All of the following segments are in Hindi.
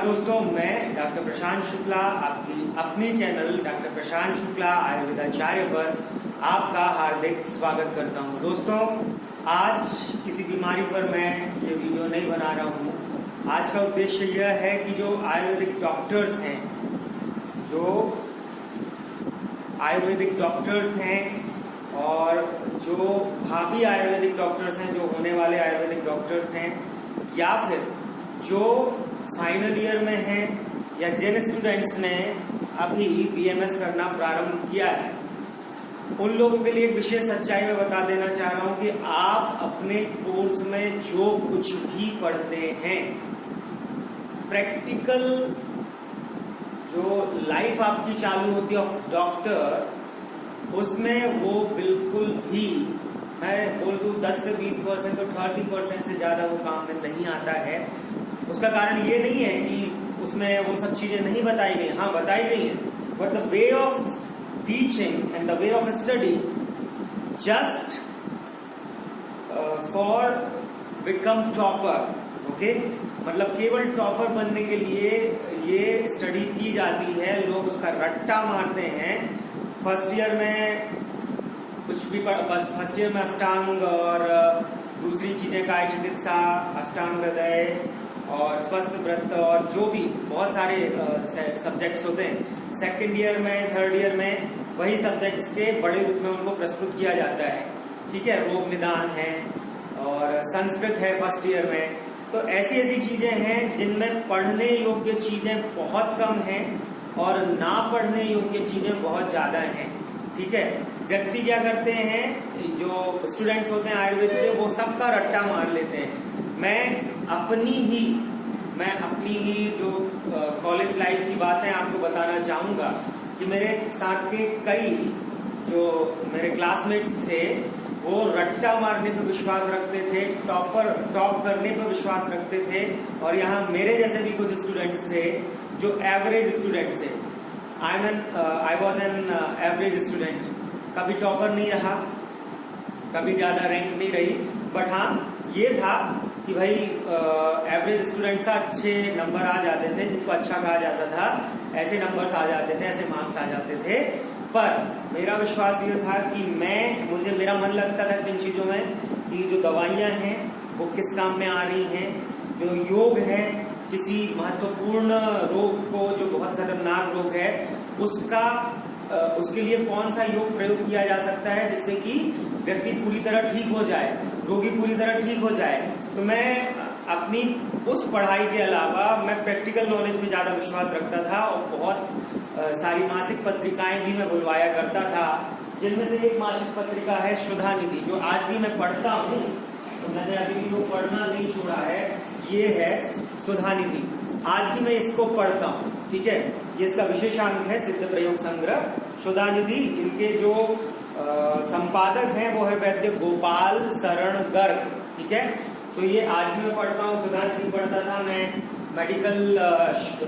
दोस्तों, मैं डॉक्टर प्रशांत शुक्ला आपकी अपनी चैनल डॉक्टर प्रशांत शुक्ला आयुर्वेदाचार्य पर आपका हार्दिक स्वागत करता हूं। दोस्तों, आज किसी बीमारी पर मैं ये वीडियो नहीं बना रहा हूं। आज का उद्देश्य यह है कि जो आयुर्वेदिक डॉक्टर्स हैं और जो भावी आयुर्वेदिक डॉक्टर्स हैं, जो होने वाले आयुर्वेदिक डॉक्टर्स हैं, या फिर जो फाइनल ईयर में हैं या जिन स्टूडेंट्स ने अभी बीएमएस करना प्रारंभ किया है, उन लोगों के लिए एक विशेष सच्चाई में बता देना चाह रहा हूं कि आप अपने कोर्स में जो कुछ भी पढ़ते हैं, प्रैक्टिकल जो लाइफ आपकी चालू होती है ऑफ डॉक्टर, उसमें वो बिल्कुल भी, मैं बोल दूं 10 से 20% और 30% से ज्यादा वो काम में नहीं आता है। उसका कारण ये नहीं है कि उसमें वो सब चीजें नहीं बताई गई, हाँ बताई गई हैं, but the way of teaching and the way of study just for become topper, okay, मतलब केवल टॉपर बनने के लिए ये स्टडी की जाती है। लोग उसका रट्टा मारते हैं। फर्स्ट ईयर में कुछ भी फर्स्ट ईयर में अष्टांग और दूसरी चीजें, काय चिकित्सा, अष्टांग हृदय और स्वस्थ व्रत और जो भी बहुत सारे सब्जेक्ट्स होते हैं, सेकंड ईयर में, थर्ड ईयर में वही सब्जेक्ट्स के बड़े रूप में उनको प्रस्तुत किया जाता है। ठीक है, रोग निदान है और संस्कृत है फर्स्ट ईयर में। तो ऐसी ऐसी चीजें हैं जिनमें पढ़ने योग्य चीजें बहुत कम हैं और ना पढ़ने योग्य चीजें बहुत ज्यादा हैं। ठीक है, व्यक्ति क्या करते हैं, जो स्टूडेंट्स होते हैं आयुर्वेद के, वो सबका रट्टा मार लेते हैं। मैं अपनी ही जो कॉलेज लाइफ की बातें आपको बताना चाहूंगा कि मेरे साथ के कई जो मेरे क्लासमेट्स थे, वो रट्टा मारने पर विश्वास रखते थे, टॉप करने पर विश्वास रखते थे, और यहाँ मेरे जैसे भी कुछ स्टूडेंट्स थे जो एवरेज स्टूडेंट थे। I was an average student, कभी टॉपर नहीं रहा, कभी ज्यादा रैंक नहीं रही, बट हाँ ये था कि भाई एवरेज स्टूडेंट से अच्छे नंबर आ जाते थे, जिनको अच्छा कहा जाता था, ऐसे नंबर्स आ जाते थे, ऐसे मार्क्स आ जाते थे। पर मेरा विश्वास ये था कि मेरा मन लगता था इन चीजों में कि जो दवाइयां हैं वो किस काम में आ रही हैं, जो योग है किसी महत्वपूर्ण रोग को, जो बहुत खतरनाक रोग है, उसके लिए कौन सा योग प्रयोग किया जा सकता है जिससे कि व्यक्ति पूरी तरह ठीक हो जाए, रोगी पूरी तरह ठीक हो जाए। तो मैं अपनी उस पढ़ाई के अलावा मैं प्रैक्टिकल नॉलेज पे ज्यादा विश्वास रखता था और बहुत सारी मासिक पत्रिकाएं भी मैं बुलवाया करता था, जिनमें से एक मासिक पत्रिका है सुधा निधि, जो आज भी मैं पढ़ता हूँ। तो मैंने अभी भी वो पढ़ना नहीं छोड़ा है, ये है सुधा निधि, आज भी मैं इसको पढ़ता हूँ। ठीक है, ये इसका विशेषांक है सिद्ध प्रयोग संग्रह सुधा निधि। इनके जो संपादक हैं वो है वैद्य गोपाल शरण गर्ग। ठीक है, तो ये आज भी मैं पढ़ता हूँ। सुधा निधि पढ़ता था मैं, मेडिकल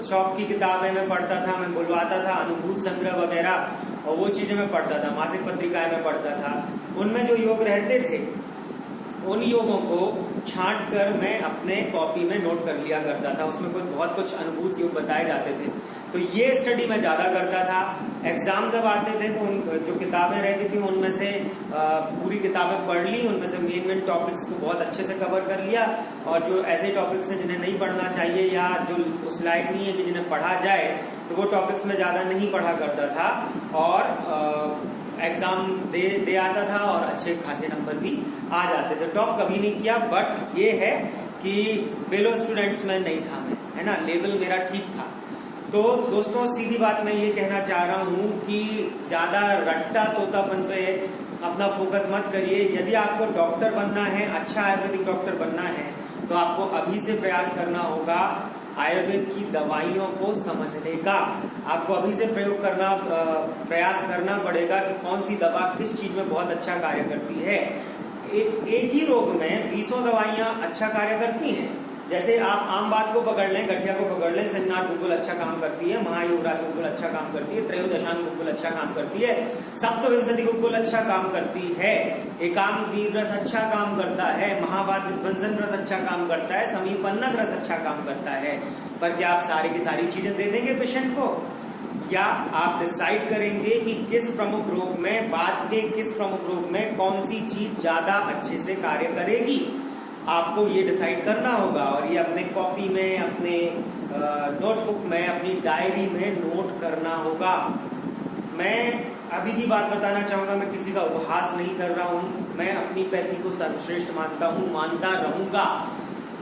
शॉप की किताबें मैं पढ़ता था, मैं बुलवाता था, अनुभूत संग्रह वगैरह, और वो चीजें मैं पढ़ता था, मासिक पत्रिकाएं में पढ़ता था। उनमें जो योग रहते थे, उन योगों को छांट कर मैं अपने कॉपी में नोट कर लिया करता था। उसमें बहुत कुछ अनुभूत योग बताए जाते थे, तो ये स्टडी मैं ज्यादा करता था। एग्जाम जब आते थे तो जो किताबें रहती थी उनमें से पूरी किताबें पढ़ ली, उनमें से मेन टॉपिक्स को बहुत अच्छे से कवर कर लिया, और जो ऐसे टॉपिक्स हैं जिन्हें नहीं पढ़ना चाहिए या जो उस लायक नहीं है कि जिन्हें पढ़ा जाए, तो वो टॉपिक्स में ज्यादा नहीं पढ़ा करता था, और एग्जाम दे आता था और अच्छे खासे नंबर भी आ जाते थे। टॉप कभी नहीं किया, बट ये है कि फेलो स्टूडेंट्स में नहीं था मैं, है ना, लेवल मेरा ठीक था। तो दोस्तों, सीधी बात मैं ये कहना चाह रहा हूँ कि ज्यादा रट्टा तोतापन पे अपना फोकस मत करिए। यदि आपको डॉक्टर बनना है, अच्छा आयुर्वेदिक डॉक्टर बनना है, तो आपको अभी से प्रयास करना होगा आयुर्वेद की दवाइयों को समझने का। आपको अभी से प्रयास करना पड़ेगा कि कौन सी दवा किस चीज में बहुत अच्छा कार्य करती है। एक ही रोग में 20 दवाइयां अच्छा कार्य करती हैं। जैसे आप आम बात को पकड़ लें, गठिया को पकड़ लें, संज्ञात बिल्कुल अच्छा काम करती है, महायुवराज बिल्कुल अच्छा काम करती है, त्रयोदशांग बिल्कुल अच्छा काम करती है, सप्तविंशति बिल्कुल अच्छा काम करती है, एकांक वीर रस अच्छा काम करता है, महावात विध्वंसन रस अच्छा काम करता है, समीपन्नक रस अच्छा काम करता है। पर क्या आप सारी की सारी चीजें दे देंगे पेशेंट को, या आप डिसाइड करेंगे कि किस प्रमुख रोग में, बात के किस प्रमुख रोग में कौन सी चीज ज्यादा अच्छे से कार्य करेगी, आपको ये डिसाइड करना होगा। और ये अपने कॉपी में, अपने नोटबुक में, अपनी डायरी में नोट करना होगा। मैं अभी की बात बताना चाहूंगा, मैं किसी का उपहास नहीं कर रहा हूं, मैं अपनी पैथी को सर्वश्रेष्ठ मानता हूं, मानता रहूंगा।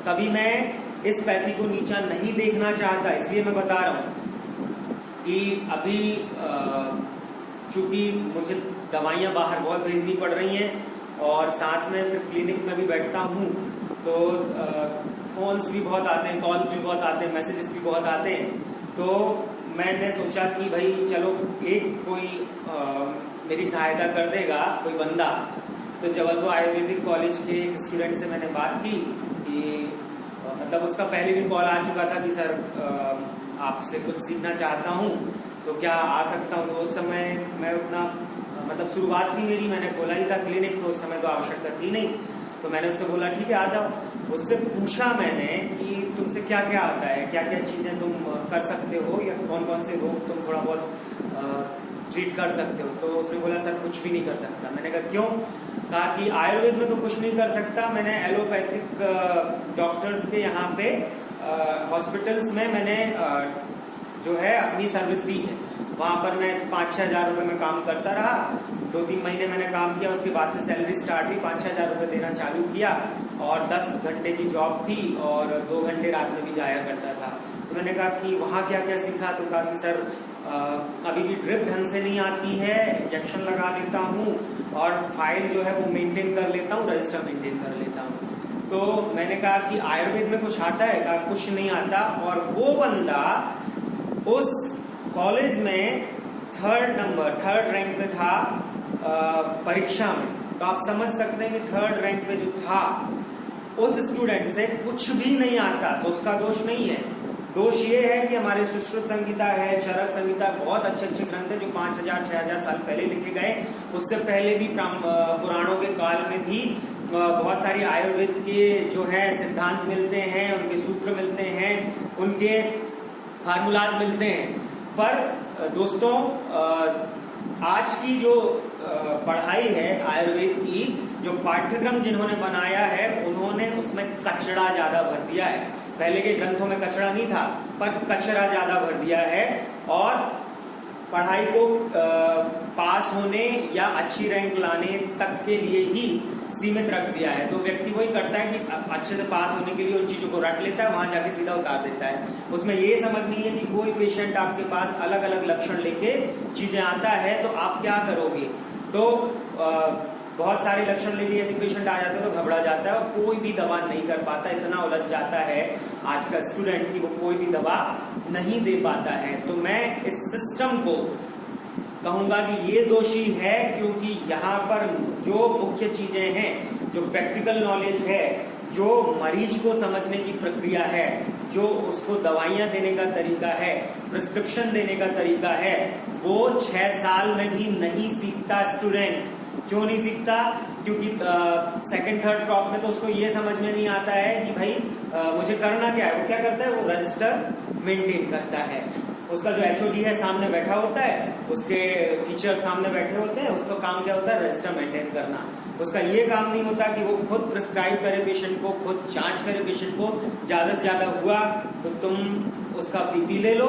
कभी मैं इस पैथी को नीचा नहीं देखना चाहता, इसलिए मैं बता रहा हूं कि अभी चूंकि मुझे दवाइयां बाहर बहुत भेजनी पड़ रही हैं और साथ में फिर क्लिनिक में भी बैठता हूं, तो फोन्स भी बहुत आते हैं, कॉल्स भी बहुत आते हैं, मैसेजेस भी बहुत आते हैं। तो मैंने सोचा कि भाई चलो एक कोई मेरी सहायता कर देगा कोई बंदा। तो जबलपुर आयुर्वेदिक कॉलेज के एक स्टूडेंट से मैंने बात की कि मतलब उसका पहले भी कॉल आ चुका था कि सर आपसे कुछ सीखना चाहता हूँ, तो क्या आ सकता हूँ। तो उस समय मैं उतना मतलब शुरुआत थी मेरी, मैंने खोला ही था क्लिनिक, तो उस समय तो आवश्यकता थी नहीं। तो मैंने उससे बोला ठीक है आ जाओ। उससे पूछा मैंने कि तुमसे क्या क्या आता है, क्या क्या चीजें तुम कर सकते हो, या कौन कौन से रोग तुम थोड़ा बहुत ट्रीट कर सकते हो। तो उसने बोला सर कुछ भी नहीं कर सकता। मैंने कहा क्यों? कहा कि आयुर्वेद में तो कुछ नहीं कर सकता, मैंने एलोपैथिक डॉक्टर्स के यहाँ पे हॉस्पिटल्स में मैंने जो है अपनी सर्विस दी है। वहां पर मैं 5-6 हजार रुपए में काम करता रहा, 2-3 महीने मैंने काम किया, उसके बाद से सैलरी स्टार्ट हुई, 5-6 हजार रुपए देना चालू किया और 10 घंटे की जॉब थी और 2 घंटे रात में भी जाया करता था। तो मैंने कहा कि वहां क्या क्या सीखा, तो कहा कि सर अभी भी ड्रिप ढंग से नहीं आती है, इंजेक्शन लगा लेता हूँ और फाइल जो है वो मेंटेन कर लेता हूँ, रजिस्टर मेंटेन कर लेता हूँ। तो मैंने कहा कि आयुर्वेद में कुछ आता है? कहा कुछ नहीं आता। और वो बंदा उस कॉलेज में 3rd रैंक पे था परीक्षा में। तो आप समझ सकते हैं कि 3rd रैंक पे जो था, उस स्टूडेंट से कुछ भी नहीं आता। तो उसका दोष नहीं है, दोष ये है कि हमारे सुश्रुत संहिता है, चरक संहिता, बहुत अच्छे अच्छे ग्रंथ है जो 5000-6000 साल पहले लिखे गए। उससे पहले भी पुराणों के काल में भी बहुत सारी आयुर्वेद के जो है सिद्धांत मिलते हैं, उनके सूत्र मिलते हैं, उनके फार्मूलाज मिलते हैं। पर दोस्तों आज की जो पढ़ाई है आयुर्वेद की, जो पाठ्यक्रम जिन्होंने बनाया है, उन्होंने उसमें कचरा ज्यादा भर दिया है। पहले के ग्रंथों में कचरा नहीं था, पर कचरा ज्यादा भर दिया है और पढ़ाई को पास होने या अच्छी रैंक लाने तक के लिए ही सीमित रख दिया है। तो व्यक्ति वही करता है कि अच्छे से पास होने के लिए उन चीजों को रट लेता है, वहां जाके सीधा उतार देता है। उसमें ये समझ नहीं है कि कोई पेशेंट आपके पास अलग अलग लक्षण लेके चीजें आता है, तो आप क्या करोगे। तो बहुत सारे लक्षण लेके यदि पेशेंट आ जाता है तो घबरा जाता है और कोई भी दवा नहीं कर पाता, इतना उलझ जाता है आज का स्टूडेंट की वो कोई भी दवा नहीं दे पाता है। तो मैं इस सिस्टम को कहूंगा कि ये दोषी है, क्योंकि यहाँ पर जो मुख्य चीजें हैं, जो प्रैक्टिकल नॉलेज है, जो मरीज को समझने की प्रक्रिया है, जो उसको दवाइयां देने का तरीका है, प्रिस्क्रिप्शन देने का तरीका है, वो 6 साल में भी नहीं सीखता स्टूडेंट। क्यों नहीं सीखता? क्योंकि 2nd-3rd क्रॉप में तो उसको ये समझ में नहीं आता है कि भाई मुझे करना क्या है। वो क्या करता है, वो रजिस्टर मेंटेन करता है। उसका जो एचओडी है सामने बैठा होता है, उसके टीचर सामने बैठे होते हैं, उसका काम क्या होता है, रजिस्टर मेंटेन करना। उसका ये काम नहीं होता कि वो खुद प्रिस्क्राइब करे पेशेंट को, खुद जांच करे पेशेंट को। ज्यादा से ज्यादा हुआ तो तुम उसका बीपी ले लो,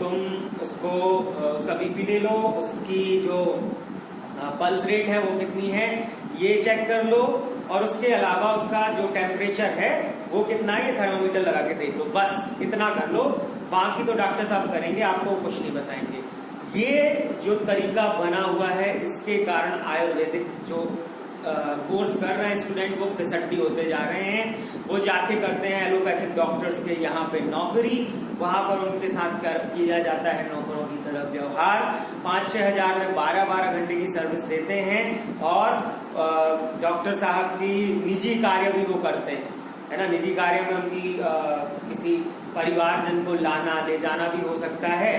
तुम उसको उसका बीपी ले लो, उसकी जो पल्स रेट है वो कितनी है ये चेक कर लो, और उसके अलावा उसका जो टेम्परेचर है वो कितना है ये थर्मामीटर लगा के देख लो। बस इतना कर लो, बाकी तो डॉक्टर साहब करेंगे, आपको कुछ नहीं बताएंगे। ये जो तरीका बना हुआ है, इसके कारण आयुर्वेदिक जो कोर्स कर रहे हैं स्टूडेंट, वो फिसड्डी होते जा रहे हैं। वो जाके करते हैं एलोपैथिक डॉक्टर्स के यहाँ पे नौकरी, वहां पर उनके साथ किया जाता है नौकरों की तरह व्यवहार। 5-6 हजार में 12-12 घंटे की सर्विस देते हैं और डॉक्टर साहब की निजी कार्य भी वो करते हैं, है ना। निजी कार्य में उनकी किसी परिवारजन को लाना ले जाना भी हो सकता है,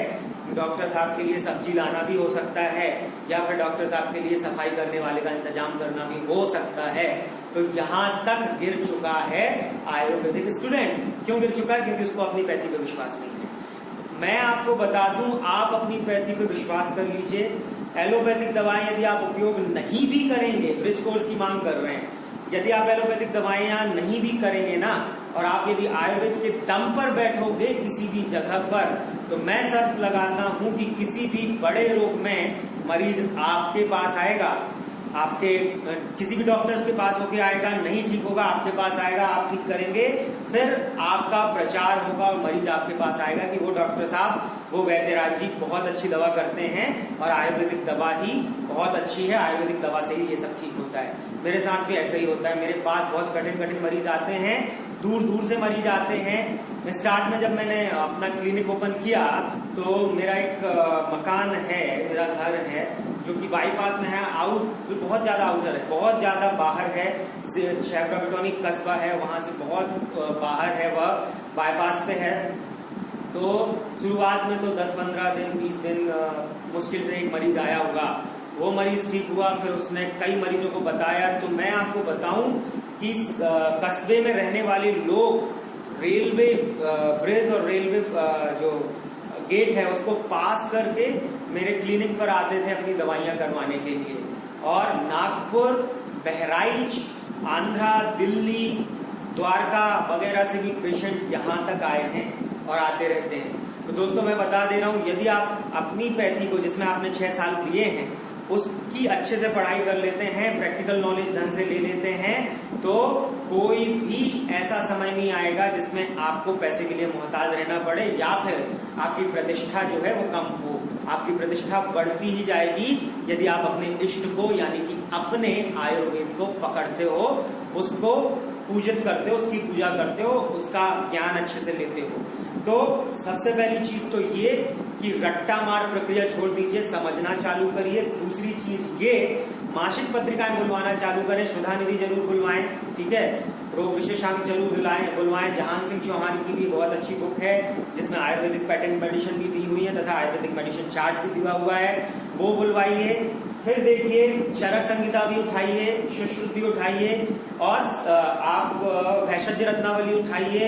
डॉक्टर साहब के लिए सब्जी लाना भी हो सकता है, या फिर डॉक्टर साहब के लिए सफाई करने वाले का इंतजाम करना भी हो सकता है। तो यहाँ तक गिर चुका है आयुर्वेदिक स्टूडेंट। क्यों गिर चुका है? क्योंकि उसको अपनी पैथी पे विश्वास नहीं है। मैं आपको बता दूं, आप अपनी पैथी पे विश्वास कर लीजिए। एलोपैथिक दवाएं यदि आप उपयोग नहीं भी करेंगे, ब्रिज कोर्स की मांग कर रहे हैं, यदि आप एलोपैथिक दवाइयां नहीं भी करेंगे ना, और आप यदि आयुर्वेद के दम पर बैठोगे किसी भी जगह पर, तो मैं शर्त लगाता हूं कि किसी भी बड़े रोग में मरीज आपके पास आएगा, आपके किसी भी डॉक्टर्स के पास होके आएगा, नहीं ठीक होगा आपके पास आएगा, आप ठीक करेंगे, फिर आपका प्रचार होगा और मरीज आपके पास आएगा कि वो डॉक्टर साहब, वो वैद्यराज जी बहुत अच्छी दवा करते हैं और आयुर्वेदिक दवा ही बहुत अच्छी है, आयुर्वेदिक दवा से ही ये सब ठीक होता है। मेरे साथ भी ऐसा ही होता है। मेरे पास बहुत कठिन मरीज आते हैं, दूर दूर से मरीज आते हैं। स्टार्ट में जब मैंने अपना क्लिनिक ओपन किया तो मेरा एक मकान है, मेरा घर है जो कि बाईपास में है, बहुत ज्यादा आउटर है, बहुत ज्यादा बाहर है, शहर का बिटोनिक कस्बा है, वहां से बहुत बाहर है, वह बाईपास पे है। तो शुरुआत में तो 10-15 दिन 20 दिन मुश्किल से एक मरीज आया होगा, वो मरीज ठीक हुआ, फिर उसने कई मरीजों को बताया। तो मैं आपको बताऊं कि कस्बे में रहने वाले लोग रेलवे ब्रिज और रेलवे जो गेट है उसको पास करके मेरे क्लिनिक पर आते थे अपनी दवाइयां करवाने के लिए। और नागपुर, बहराइच, आंध्रा, दिल्ली, द्वारका वगैरह से भी पेशेंट यहाँ तक आए हैं और आते रहते हैं। तो दोस्तों मैं बता दे रहा हूँ, यदि आप अपनी पैथी को, जिसमें आपने 6 साल दिए हैं, उसकी अच्छे से पढ़ाई कर लेते हैं, प्रैक्टिकल नॉलेज ढंग से ले लेते हैं, तो कोई भी ऐसा समय नहीं आएगा जिसमें आपको पैसे के लिए मोहताज रहना पड़े या फिर आपकी प्रतिष्ठा जो है वो कम हो। आपकी प्रतिष्ठा बढ़ती ही जाएगी यदि आप अपने इष्ट को, यानी कि अपने आयुर्वेद को पकड़ते हो, उसको पूजित करते हो, उसकी पूजा करते हो, उसका ज्ञान अच्छे से लेते हो। तो सबसे पहली चीज तो ये कि रट्टा मार प्रक्रिया छोड़ दीजिए, समझना चालू करिए। दूसरी चीज ये, मासिक पत्रिकाएं बुलवाना चालू करें, सुधा निधि जरूर बुलवाएं, ठीक है, रोग विशेषांक जरूर बुलवाएं। जहान सिंह चौहान की भी बहुत अच्छी बुक है जिसमें आयुर्वेदिक पैटर्न मेडिसिन भी दी हुई है तथा आयुर्वेदिक मेडिसिन चार्ट भी दिया हुआ है, वो बुलवाइए। फिर देखिए, चरक संहिता भी उठाइए, सुश्रुत भी उठाइए, और आप भैषज रत्नावली उठाइए।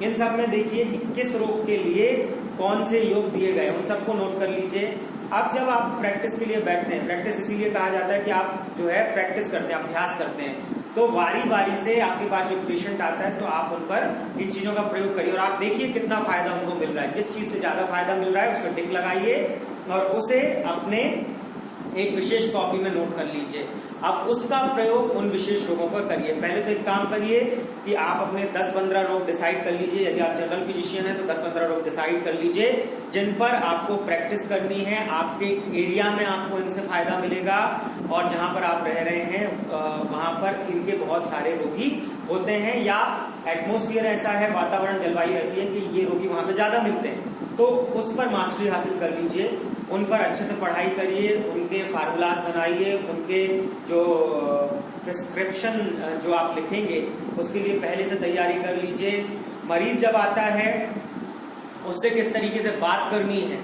इन सब में देखिए कि किस रोग के लिए कौन से योग दिए गए, उन सबको नोट कर लीजिए। अब जब आप प्रैक्टिस के लिए बैठते हैं, प्रैक्टिस इसीलिए कहा जाता है कि आप जो है प्रैक्टिस करते हैं, अभ्यास करते हैं, तो बारी बारी से आपके पास जो पेशेंट आता है तो आप उन पर इन चीजों का प्रयोग करिए और आप देखिए कितना फायदा उनको मिल रहा है। जिस चीज से ज्यादा फायदा मिल रहा है उस पर टिक लगाइए और उसे अपने एक विशेष कॉपी में नोट कर लीजिए। अब उसका प्रयोग उन विशेष रोगों पर करिए। पहले तो एक काम करिए कि आप अपने 10-15 रोग डिसाइड कर लीजिए। यदि आप जनरल फिजिशियन है तो 10-15 रोग डिसाइड कर लीजिए जिन पर आपको प्रैक्टिस करनी है, आपके एरिया में आपको इनसे फायदा मिलेगा और जहां पर आप रह रहे हैं वहां पर इनके बहुत सारे रोगी होते हैं, या एटमोस्फियर ऐसा है, वातावरण जलवायु ऐसी है कि ये रोगी वहां पे ज्यादा मिलते हैं, तो उस पर मास्टरी हासिल कर लीजिए, उन पर अच्छे से पढ़ाई करिए, उनके फार्मूलाज बनाइए, उनके जो प्रिस्क्रिप्शन जो आप लिखेंगे उसके लिए पहले से तैयारी कर लीजिए। मरीज जब आता है उससे किस तरीके से बात करनी है,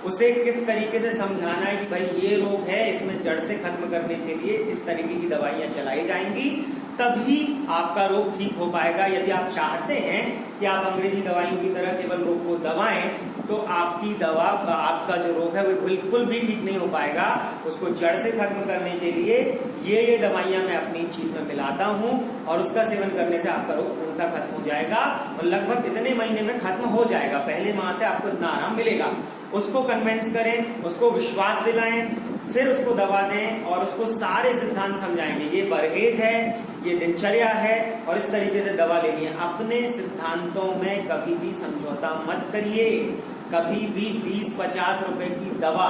उसे किस तरीके से समझाना है कि भाई ये रोग है, इसमें जड़ से खत्म करने के लिए इस तरीके की दवाइयां चलाई जाएंगी, तभी आपका रोग ठीक हो पाएगा। यदि आप चाहते हैं कि आप अंग्रेजी दवाइयों की तरह केवल रोग को दबाएं तो आपकी दवा, आपका जो रोग है वो बिल्कुल भी ठीक नहीं हो पाएगा। उसको जड़ से खत्म करने के लिए ये दवाइयां मैं अपनी चीज में मिलाता हूं और उसका सेवन करने से आपका रोग पूर्णतः खत्म हो जाएगा और लगभग इतने महीने में खत्म हो जाएगा। पहले माह से आपको इतना आराम मिलेगा। उसको कन्विंस करें, उसको विश्वास दिलाएं, फिर उसको दवा दें और उसको सारे सिद्धांत समझाएंगे। ये परहेज है, ये दिनचर्या है और इस तरीके से दवा लेनी है। अपने सिद्धांतों में कभी भी समझौता मत करिए। कभी भी 20-50 रुपए की दवा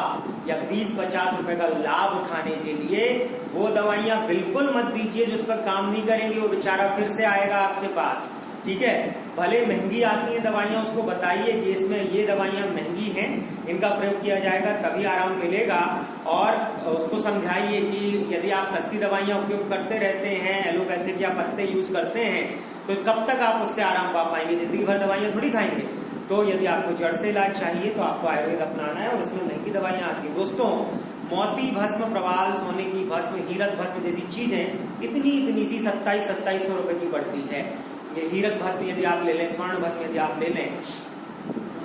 या 20-50 रुपए का लाभ उठाने के लिए वो दवाइयां बिल्कुल मत दीजिए जो उस पर काम नहीं करेंगी। वो बेचारा फिर से आएगा आपके पास, ठीक है। भले महंगी आती है दवाइयां, उसको बताइए कि इसमें ये दवाइयां महंगी हैं, इनका प्रयोग किया जाएगा तभी आराम मिलेगा। और उसको समझाइए कि यदि आप सस्ती दवाइयां उपयोग करते रहते हैं, एलोपैथिक या पत्ते यूज करते हैं, तो कब तक आप उससे आराम पा पाएंगे। जिंदगी भर दवाइयां थोड़ी खाएंगे। तो यदि आपको जड़ से इलाज चाहिए तो आपको आयुर्वेद अपनाना है और उसमें महंगी दवाइयां आती है। दोस्तों, मोती भस्म, प्रवाल, सोने की भस्म, हीरक भस्म जैसी चीजें इतनी सी 2700 रुपए की पड़ती है। ये हीरक भस्म यदि आप ले लें, स्वर्ण भस्म यदि आप ले लें,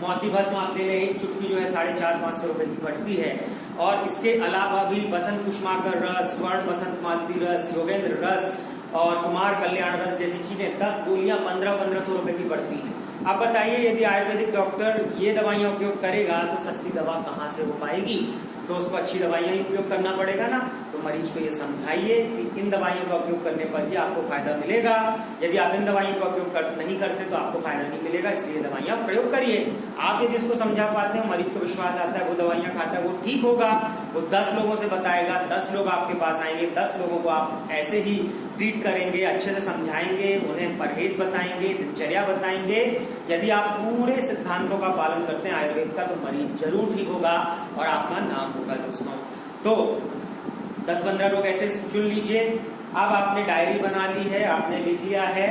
मोती भस्म आप ले लें, एक चुटकी जो है 450-500 रुपए की पड़ती है। और इसके अलावा भी बसंत कुष्माकर रस, स्वर्ण बसंत मालती रस, योगेंद्र रस और कुमार कल्याण रस जैसी चीजें 10 गोलियां 1500 रुपए की पड़ती हैं। अब बताइए, यदि आयुर्वेदिक डॉक्टर ये दवाइयां उपयोग करेगा तो सस्ती दवा कहाँ से हो पाएगी? तो उसको अच्छी दवाइयां ही उपयोग करना पड़ेगा ना। तो मरीज को ये समझाइए कि इन दवाइयों का उपयोग करने पर ही आपको फायदा मिलेगा। यदि आप इन दवाइयों का उपयोग नहीं करते तो आपको फायदा नहीं मिलेगा, इसलिए दवाइयां प्रयोग करिए। आप यदि इसको समझा पाते हैं, मरीज को विश्वास आता है, वो दवाइयां खाता है, वो ठीक होगा, वो 10 लोगों से बताएगा, 10 लोग आपके पास आएंगे, 10 लोगों को आप ऐसे ही ट्रीट करेंगे, अच्छे से समझाएंगे, उन्हें परहेज बताएंगे, दिनचर्या बताएंगे। यदि आप पूरे सिद्धांतों का पालन करते हैं आयुर्वेद का, तो मरीज जरूर ठीक होगा और आपका नाम होगा। दोस्तों, तो 10-15 लोग ऐसे चुन लीजिए। अब आपने डायरी बना ली है, आपने लिख लिया है,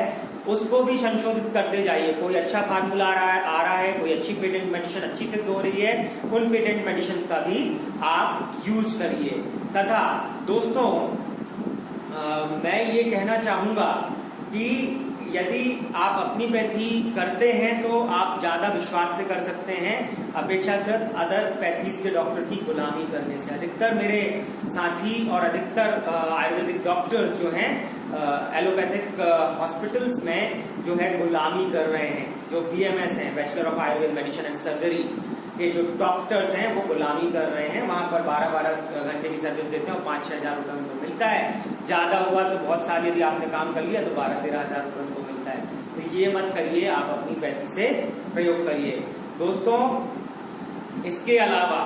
उसको भी संशोधित करते जाइए। कोई अच्छा फार्मूला आ रहा है, कोई अच्छी पेटेंट मेडिसिन अच्छी सिद्ध हो रही है, उन पेटेंट मेडिसिन का भी आप यूज करिए। तथा दोस्तों, मैं ये कहना चाहूंगा कि यदि आप अपनी पैथी करते हैं तो आप ज्यादा विश्वास से कर सकते हैं अपेक्षाकृत अदर पैथीज के डॉक्टर की गुलामी करने से। अधिकतर मेरे साथी और अधिकतर आयुर्वेदिक डॉक्टर्स जो हैं एलोपैथिक हॉस्पिटल्स में जो है गुलामी कर रहे हैं। जो BMS हैं, bachelor of Ayurveda medicine and surgery के जो डॉक्टर्स हैं वो गुलामी कर रहे हैं। वहां पर 12-12 घंटे की सर्विस देते हैं और 5-6 हजार रुपए उनको मिलता है। ज्यादा हुआ तो बहुत साल यदि आपने काम कर लिया तो 12-13 हजार रुपए उनको मिलता है। तो ये मत करिए, आप अपनी पैथी से प्रयोग करिए। दोस्तों, इसके अलावा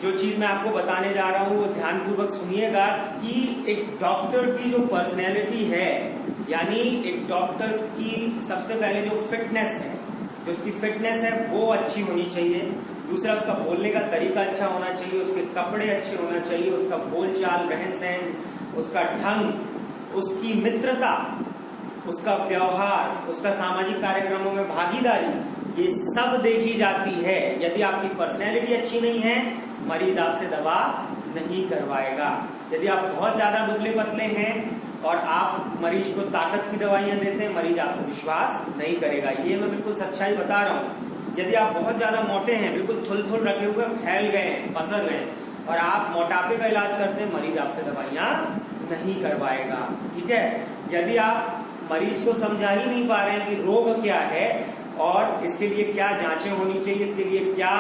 जो चीज मैं आपको बताने जा रहा हूं वो ध्यानपूर्वक सुनिएगा कि एक डॉक्टर की जो पर्सनैलिटी है, यानी एक डॉक्टर की सबसे पहले जो फिटनेस है, जो उसकी फिटनेस है वो अच्छी होनी चाहिए। दूसरा, उसका बोलने का तरीका अच्छा होना चाहिए, उसके कपड़े अच्छे होना चाहिए, उसका बोलचाल, रहन सहन, उसका ढंग, उसकी मित्रता, उसका व्यवहार, उसका सामाजिक कार्यक्रमों में भागीदारी, ये सब देखी जाती है। यदि आपकी पर्सनैलिटी अच्छी नहीं है, मरीज आपसे दवा नहीं करवाएगा। यदि आप बहुत ज्यादा दुबले पतले हैं और आप मरीज को ताकत की दवाइयां देते हैं, मरीज आपको विश्वास नहीं करेगा। ये मैं बिल्कुल सच्चाई बता रहा हूँ। यदि आप बहुत ज्यादा मोटे हैं, बिल्कुल थुल रखे हुए, फैल गए हैं, पसर गए और आप मोटापे का इलाज करते हैं, मरीज आपसे दवाइयां नहीं करवाएगा। ठीक है। यदि आप मरीज को समझा ही नहीं पा रहे हैं कि रोग क्या है और इसके लिए क्या जांचें होनी चाहिए, इसके लिए क्या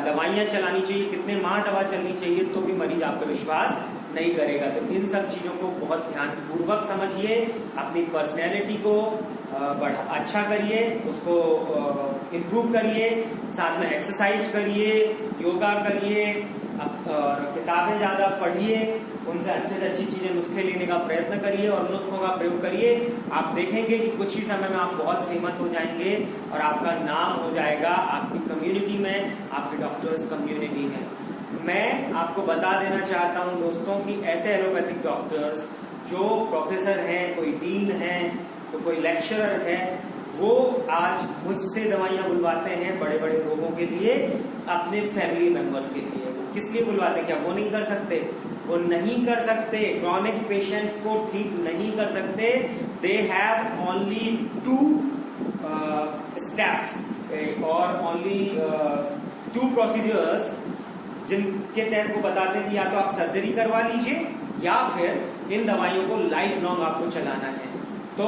दवाइयां चलानी चाहिए, कितने माह दवा चलनी चाहिए, तो भी मरीज आपका विश्वास नहीं करेगा। तो इन सब चीजों को बहुत ध्यानपूर्वक समझिए, अपनी पर्सनैलिटी को अच्छा करिए, उसको इम्प्रूव करिए, साथ में एक्सरसाइज करिए, योगा करिए और किताबें ज्यादा पढ़िए, उनसे अच्छे से अच्छी चीजें, नुस्खे लेने का प्रयत्न करिए और नुस्खों का प्रयोग करिए। आप देखेंगे कि कुछ ही समय में आप बहुत फेमस हो जाएंगे और आपका नाम हो जाएगा आपकी कम्युनिटी में, आपके डॉक्टर्स कम्युनिटी में। मैं आपको बता देना चाहता हूं दोस्तों कि ऐसे एलोपैथिक डॉक्टर्स जो प्रोफेसर हैं, कोई डीन हैं, तो कोई लेक्चरर है, वो आज मुझसे दवाइयां बुलवाते हैं बड़े बड़े रोगों के लिए, अपने फैमिली मेंबर्स के लिए। वो किस लिए बुलवाते हैं? क्या वो नहीं कर सकते? वो नहीं कर सकते। क्रॉनिक पेशेंट्स को ठीक नहीं कर सकते। दे हैव ओनली 2 स्टेप्स और ओनली 2 प्रोसीजर्स जिनके तहत वो बताते हैं कि या तो आप सर्जरी करवा लीजिए या फिर इन दवाइयों को लाइफ लॉन्ग आपको चलाना है। तो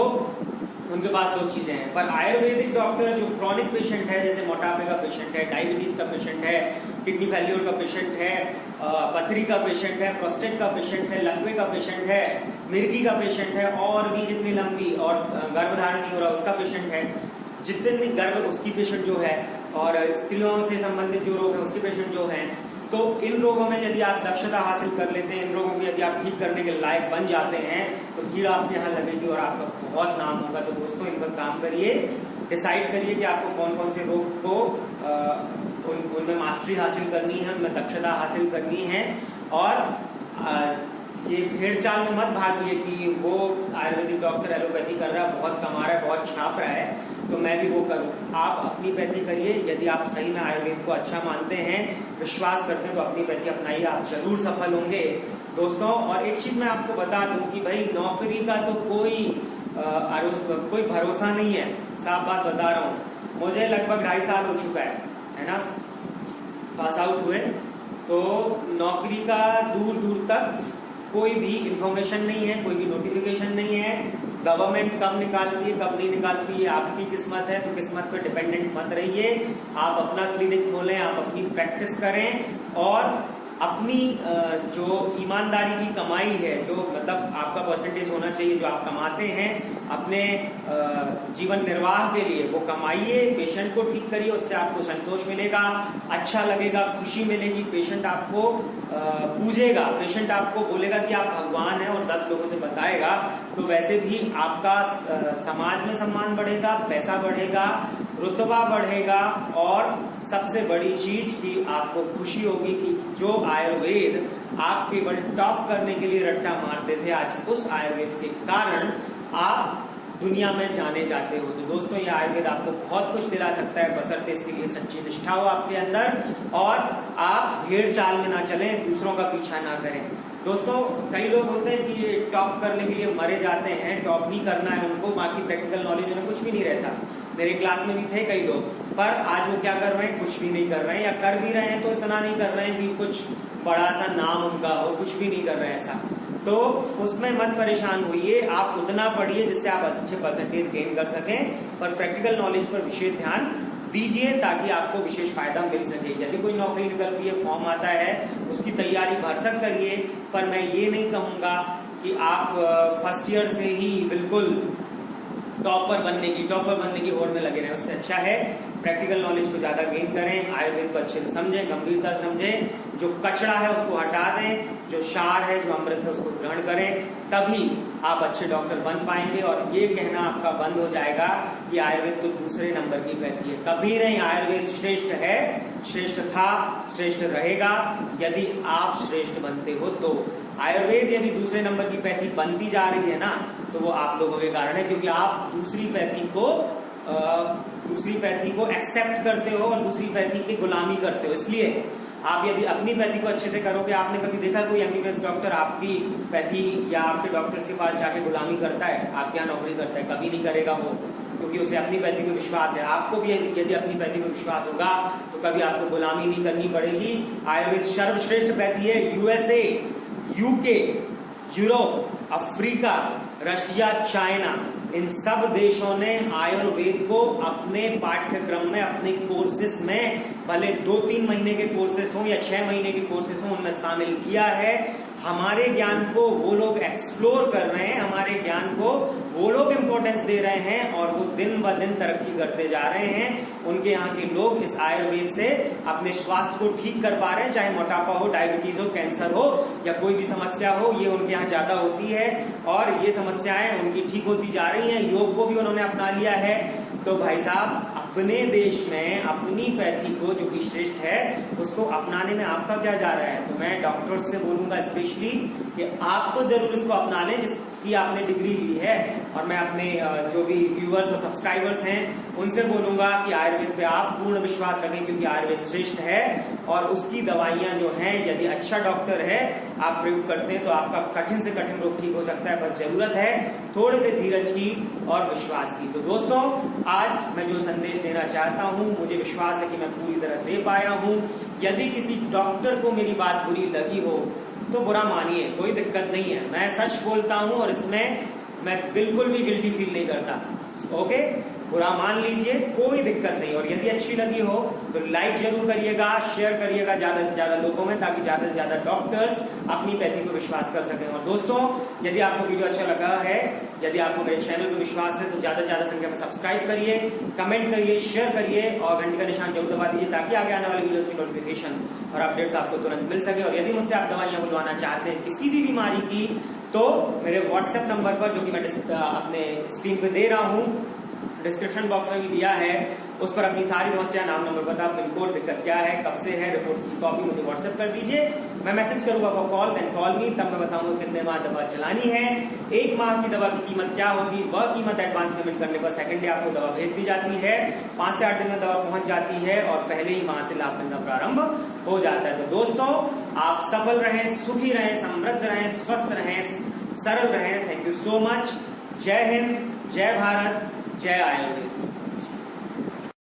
उनके पास 2 चीजें हैं। पर आयुर्वेदिक डॉक्टर जो क्रॉनिक पेशेंट है, जैसे मोटापे का पेशेंट है, डायबिटीज का पेशेंट है, किडनी फेल्योर का पेशेंट है, पथरी का पेशेंट है, प्रोस्टेट का पेशेंट है, लकवे का पेशेंट है, मिर्गी का पेशेंट है, और भी जितनी लंबी, और गर्भधारण नहीं हो रहा उसका पेशेंट है, जितनी गर्भ उसकी पेशेंट जो है, और स्त्रियों से संबंधित जो रोग है उसके पेशेंट जो है, तो इन रोगों में यदि आप दक्षता हासिल कर लेते हैं, इन रोगों को यदि आप ठीक करने के लायक बन जाते हैं, तो भीड़ आपके यहाँ लगेगी और आपका बहुत नाम होगा। तो दोस्तों, इन पर काम करिए, डिसाइड करिए कि आपको कौन कौन से रोग को उनमें मास्टरी हासिल करनी है, उनमें दक्षता हासिल करनी है, और ये भेड़ चाल में मत भागिए कि वो आयुर्वेदिक डॉक्टर एलोपैथी कर रहा है, बहुत कमा रहा है, बहुत छाप रहा है, तो मैं भी वो करूं। आप अपनी पैथी करिए। यदि आप सही में आयुर्वेद को अच्छा मानते हैं, विश्वास करते हैं, तो अपनी पैथी अपनाइए, आप जरूर सफल होंगे दोस्तों। और एक चीज मैं आपको बता दूं कि भाई नौकरी का तो कोई भरोसा नहीं है, साफ बात बता रहा हूँ। मुझे लगभग 2.5 साल हो चुका है ना, पास आउट हुए, तो नौकरी का दूर दूर तक कोई भी इंफॉर्मेशन नहीं है, कोई भी नोटिफिकेशन नहीं है। गवर्नमेंट कब निकालती है कब नहीं निकालती है आपकी किस्मत है, तो किस्मत पे डिपेंडेंट मत रहिए। आप अपना क्लिनिक खोलें, आप अपनी प्रैक्टिस करें और अपनी जो ईमानदारी की कमाई है, जो मतलब आपका परसेंटेज होना चाहिए जो आप कमाते हैं अपने जीवन निर्वाह के लिए, वो कमाइए, पेशेंट को ठीक करिए, उससे आपको संतोष मिलेगा, अच्छा लगेगा, खुशी मिलेगी। पेशेंट आपको पूजेगा, पेशेंट आपको बोलेगा कि आप भगवान हैं और 10 लोगों से बताएगा, तो वैसे भी आपका समाज में सम्मान बढ़ेगा, पैसा बढ़ेगा, रुतबा बढ़ेगा और सबसे बड़ी चीज की आपको खुशी होगी कि जो आयुर्वेद आप केवल टॉप करने के लिए रट्टा मारते थे, आज उस आयुर्वेद के कारण आप दुनिया में जाने जाते हो। तो दोस्तों ये आयुर्वेद आपको बहुत कुछ दिला सकता है, बशर्ते इसके लिए सच्ची निष्ठा हो आपके अंदर और आप भेड़ चाल में ना चलें, दूसरों का पीछा ना करें। दोस्तों कई लोग होते हैं कि ये टॉप करने के लिए मरे जाते हैं, टॉप ही करना है उनको, बाकी प्रैक्टिकल नॉलेज उन्हें कुछ भी नहीं रहता। मेरे क्लास में भी थे कई लोग, पर आज वो क्या कर रहे हैं, कुछ भी नहीं कर रहे हैं, या कर भी रहे हैं तो इतना नहीं कर रहे हैं कि कुछ बड़ा सा नाम उनका हो, कुछ भी नहीं कर रहे हैं ऐसा। तो उसमें मत परेशान होइए, आप उतना पढ़िए जिससे आप अच्छे परसेंटेज गेन कर सकें, पर प्रैक्टिकल नॉलेज पर विशेष ध्यान दीजिए ताकि आपको विशेष फायदा मिल सके। यदि कोई नौकरी निकलती है, फॉर्म आता है, उसकी तैयारी भरसक करिए, पर मैं ये नहीं कहूंगा कि आप फर्स्ट ईयर से ही बिल्कुल टॉपर बनने की होड़ में लगे रहें। उससे अच्छा है प्रैक्टिकल नॉलेज को ज्यादा गेन करें, आयुर्वेद को अच्छे से समझें, गंभीरता से समझें, जो कचड़ा है उसको हटा दें, जो सार है, जो अमृत है उसको ग्रहण करें, तभी आप अच्छे डॉक्टर बन पाएंगे। और ये कहना आपका बंद हो जाएगा कि आयुर्वेद तो दूसरे नंबर की पैथी है। कभी नहीं, आयुर्वेद श्रेष्ठ है, श्रेष्ठ था, श्रेष्ठ रहेगा यदि आप श्रेष्ठ बनते हो तो। आयुर्वेद यदि दूसरे नंबर की पैथी बनती जा रही है ना, तो वो आप लोगों के कारण है, क्योंकि आप दूसरी पैथी को एक्सेप्ट करते हो और दूसरी पैथी की गुलामी करते हो। इसलिए आप यदि अपनी पैथी को अच्छे से करोगे, आपने कभी देखा कोई एमबीबीएस डॉक्टर आपकी पैथी या आपके डॉक्टर्स के पास जाके गुलामी करता है, आपके यहाँ नौकरी करता है? कभी नहीं करेगा वो, क्योंकि उसे अपनी पैथी पे विश्वास है। आपको भी यदि अपनी पैथी पे विश्वास होगा तो कभी आपको गुलामी नहीं करनी पड़ेगी। आयुर्वेद सर्वश्रेष्ठ पैथी है। USA, UK, Europe, Africa, Russia, China, इन सब देशों ने आयुर्वेद को अपने पाठ्यक्रम में, अपने कोर्सेज में, भले 2-3 महीने के कोर्सेज हों या 6 महीने के कोर्सेज हों, उनमें शामिल किया है। हमारे ज्ञान को वो लोग एक्सप्लोर कर रहे हैं, हमारे ज्ञान को वो लोग इंपॉर्टेंस दे रहे हैं और वो दिन ब दिन तरक्की करते जा रहे हैं। उनके यहाँ के लोग इस आयुर्वेद से अपने स्वास्थ्य को ठीक कर पा रहे हैं, चाहे मोटापा हो, डायबिटीज हो, कैंसर हो या कोई भी समस्या हो, ये उनके यहाँ ज्यादा होती है और ये समस्याएं उनकी ठीक होती जा रही हैं। योग को भी उन्होंने अपना लिया है। तो भाई साहब, अपने देश में अपनी पैथी को जो कि श्रेष्ठ है उसको अपनाने में आपका क्या जा रहा है? तो मैं डॉक्टर्स से बोलूंगा स्पेशली कि आप तो जरूर इसको अपना लें जिसकी आपने डिग्री ली है, और मैं अपने जो भी व्यूअर्स और सब्सक्राइबर्स हैं उनसे बोलूंगा कि आयुर्वेद पे आप पूर्ण विश्वास रखें, क्योंकि आयुर्वेद श्रेष्ठ है और उसकी दवाइयां जो हैं, यदि अच्छा डॉक्टर है आप प्रयोग करते हैं तो आपका कठिन से कठिन रोग ठीक हो सकता है। बस जरूरत है थोड़े से धीरज की और विश्वास की। तो दोस्तों, आज मैं जो संदेश देना चाहता हूं, मुझे विश्वास है कि मैं पूरी तरह दे पाया हूं। यदि किसी डॉक्टर को मेरी बात बुरी लगी हो तो बुरा मानिए, कोई दिक्कत नहीं है। मैं सच बोलता हूं और इसमें मैं बिल्कुल भी गिल्टी फील नहीं करता। ओके, बुरा मान लीजिए, कोई दिक्कत नहीं। और यदि अच्छी लगी हो तो लाइक जरूर करिएगा, शेयर करिएगा ज्यादा से ज्यादा लोगों में, ताकि ज्यादा से ज्यादा डॉक्टर्स अपनी पैथी पर विश्वास कर सकें। और दोस्तों, यदि आपको वीडियो अच्छा लगा है, यदि आपको मेरे चैनल पर विश्वास है, तो ज्यादा से ज्यादा संख्या में सब्सक्राइब करिए, कमेंट करिए, शेयर करिए और घंटी का निशान जरूर दबा दीजिए, ताकि आगे आने वाली वीडियो की नोटिफिकेशन और अपडेट्स आपको तुरंत मिल सके। और यदि मुझसे आप दवाइयां बुलवाना चाहते हैं किसी भी बीमारी की, तो मेरे व्हाट्सएप नंबर पर, जो कि मैं अपने स्क्रीन पे दे रहा हूं, डिस्क्रिप्शन बॉक्स में भी दिया है, उस पर अपनी सारी समस्या, नाम, नंबर, पता, पिन कोड, दिक्कत क्या है, कब से है, रिपोर्ट्स की कॉपी मुझे व्हाट्सएप कर दीजिए। मैं मैसेज करूंगा आपको, कॉल देन कॉल मी, तब मैं बताऊंगा कितने माह दवा चलानी है, 1 माह की दवा की कीमत क्या होगी, वह कीमत एडवांस पेमेंट करने पर सेकंड डे आपको दवा भेज दी जाती है, 5 से 8 दिन में दवा पहुंच जाती है और पहले ही माह से लाभ मिलना प्रारंभ हो जाता है। तो दोस्तों, आप सफल रहें, सुखी रहें, समृद्ध रहें, स्वस्थ रहें, सरल रहें। Thank you so much. जय हिंद, जय भारत, जय आयुर्वेद।